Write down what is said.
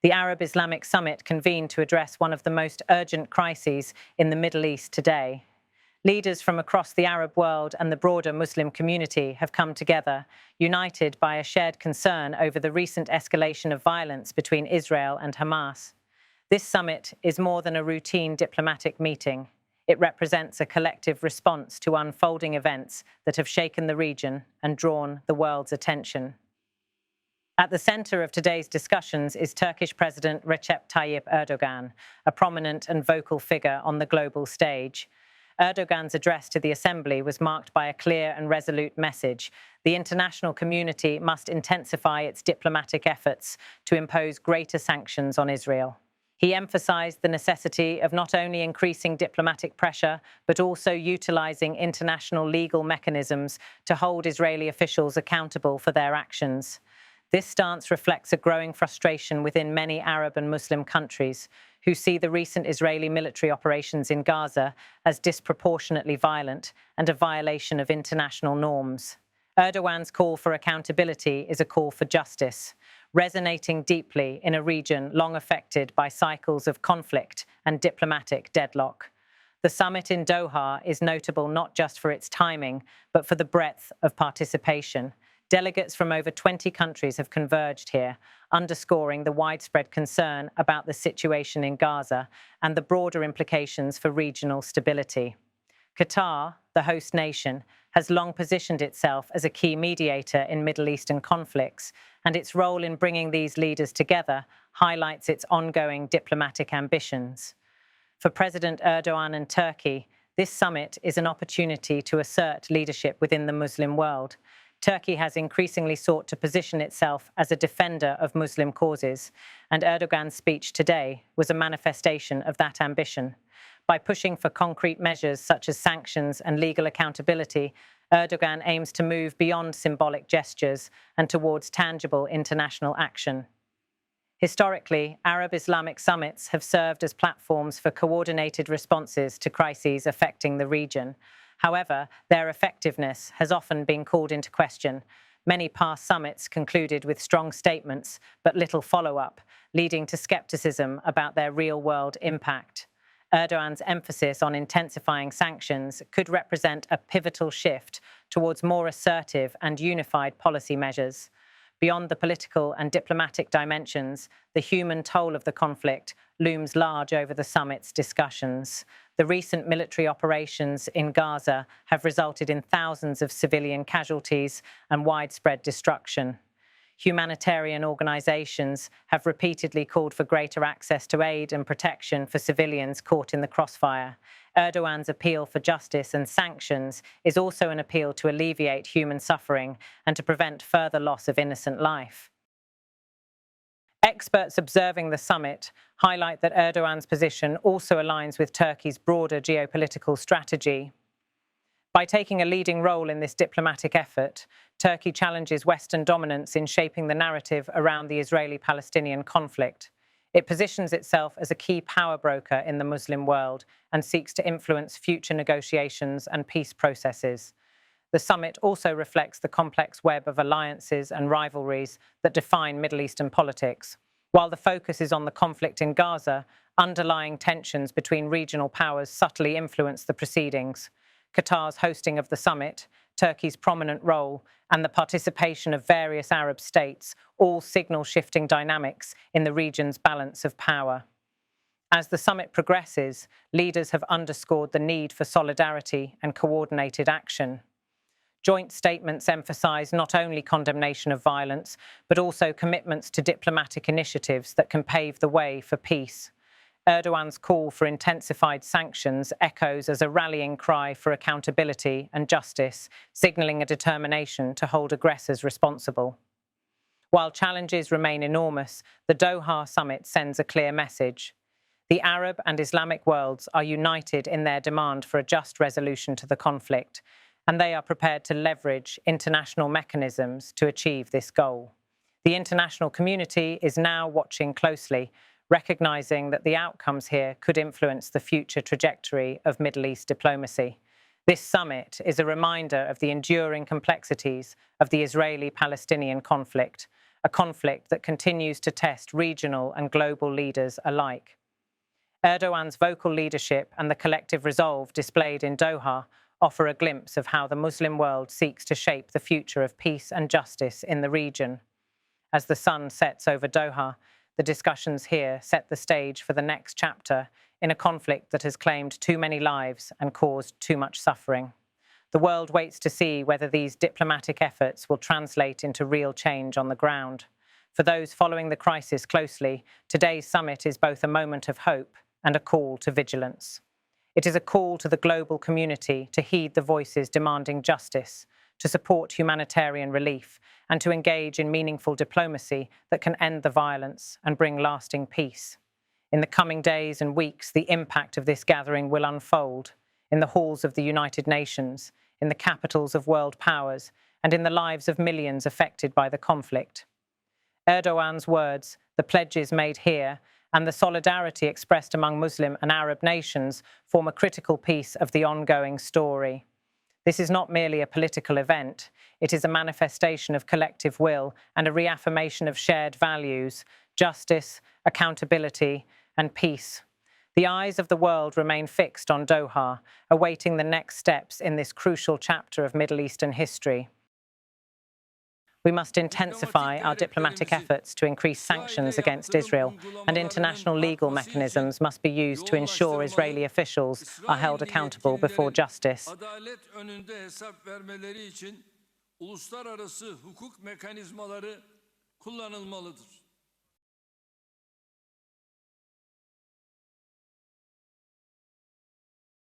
The Arab-Islamic summit convened to address one of the most urgent crises in the Middle East today. Leaders from across the Arab world and the broader Muslim community have come together, united by a shared concern over the recent escalation of violence between Israel and Hamas. This summit is more than a routine diplomatic meeting. It represents a collective response to unfolding events that have shaken the region and drawn the world's attention. At the center of today's discussions is Turkish President Recep Tayyip Erdogan, a prominent and vocal figure on the global stage. Erdogan's address to the Assembly was marked by a clear and resolute message. The international community must intensify its diplomatic efforts to impose greater sanctions on Israel. He emphasized the necessity of not only increasing diplomatic pressure, but also utilizing international legal mechanisms to hold Israeli officials accountable for their actions. This stance reflects a growing frustration within many Arab and Muslim countries who see the recent Israeli military operations in Gaza as disproportionately violent and a violation of international norms. Erdogan's call for accountability is a call for justice, resonating deeply in a region long affected by cycles of conflict and diplomatic deadlock. The summit in Doha is notable not just for its timing, but for the breadth of participation. Delegates from over 20 countries have converged here, underscoring the widespread concern about the situation in Gaza and the broader implications for regional stability. Qatar, the host nation, has long positioned itself as a key mediator in Middle Eastern conflicts, and its role in bringing these leaders together highlights its ongoing diplomatic ambitions. For President Erdogan and Turkey, this summit is an opportunity to assert leadership within the Muslim world. Turkey has increasingly sought to position itself as a defender of Muslim causes, and Erdogan's speech today was a manifestation of that ambition. By pushing for concrete measures such as sanctions and legal accountability, Erdogan aims to move beyond symbolic gestures and towards tangible international action. Historically, Arab-Islamic summits have served as platforms for coordinated responses to crises affecting the region. However, their effectiveness has often been called into question. Many past summits concluded with strong statements, but little follow-up, leading to skepticism about their real-world impact. Erdogan's emphasis on intensifying sanctions could represent a pivotal shift towards more assertive and unified policy measures. Beyond the political and diplomatic dimensions, the human toll of the conflict looms large over the summit's discussions. The recent military operations in Gaza have resulted in thousands of civilian casualties and widespread destruction. Humanitarian organizations have repeatedly called for greater access to aid and protection for civilians caught in the crossfire. Erdogan's appeal for justice and sanctions is also an appeal to alleviate human suffering and to prevent further loss of innocent life. Experts observing the summit highlight that Erdogan's position also aligns with Turkey's broader geopolitical strategy. By taking a leading role in this diplomatic effort, Turkey challenges Western dominance in shaping the narrative around the Israeli-Palestinian conflict. It positions itself as a key power broker in the Muslim world and seeks to influence future negotiations and peace processes. The summit also reflects the complex web of alliances and rivalries that define Middle Eastern politics. While the focus is on the conflict in Gaza, underlying tensions between regional powers subtly influence the proceedings. Qatar's hosting of the summit, Turkey's prominent role, and the participation of various Arab states all signal shifting dynamics in the region's balance of power. As the summit progresses, leaders have underscored the need for solidarity and coordinated action. Joint statements emphasize not only condemnation of violence, but also commitments to diplomatic initiatives that can pave the way for peace. Erdogan's call for intensified sanctions echoes as a rallying cry for accountability and justice, signaling a determination to hold aggressors responsible. While challenges remain enormous, the Doha summit sends a clear message. The Arab and Islamic worlds are united in their demand for a just resolution to the conflict, and they are prepared to leverage international mechanisms to achieve this goal. The international community is now watching closely, recognizing that the outcomes here could influence the future trajectory of Middle East diplomacy. This summit is a reminder of the enduring complexities of the Israeli-Palestinian conflict, a conflict that continues to test regional and global leaders alike. Erdogan's vocal leadership and the collective resolve displayed in Doha offer a glimpse of how the Muslim world seeks to shape the future of peace and justice in the region. As the sun sets over Doha, the discussions here set the stage for the next chapter in a conflict that has claimed too many lives and caused too much suffering. The world waits to see whether these diplomatic efforts will translate into real change on the ground. For those following the crisis closely, today's summit is both a moment of hope and a call to vigilance. It is a call to the global community to heed the voices demanding justice, to support humanitarian relief, and to engage in meaningful diplomacy that can end the violence and bring lasting peace. In the coming days and weeks, the impact of this gathering will unfold in the halls of the United Nations, in the capitals of world powers, and in the lives of millions affected by the conflict. Erdogan's words, the pledges made here, and the solidarity expressed among Muslim and Arab nations form a critical piece of the ongoing story. This is not merely a political event. It is a manifestation of collective will and a reaffirmation of shared values, justice, accountability, and peace. The eyes of the world remain fixed on Doha, awaiting the next steps in this crucial chapter of Middle Eastern history. We must intensify our diplomatic efforts to increase sanctions against Israel, and international legal mechanisms must be used to ensure Israeli officials are held accountable before justice. Adalet önünde hesap vermeleri için uluslararası hukuk mekanizmaları kullanılmalıdır.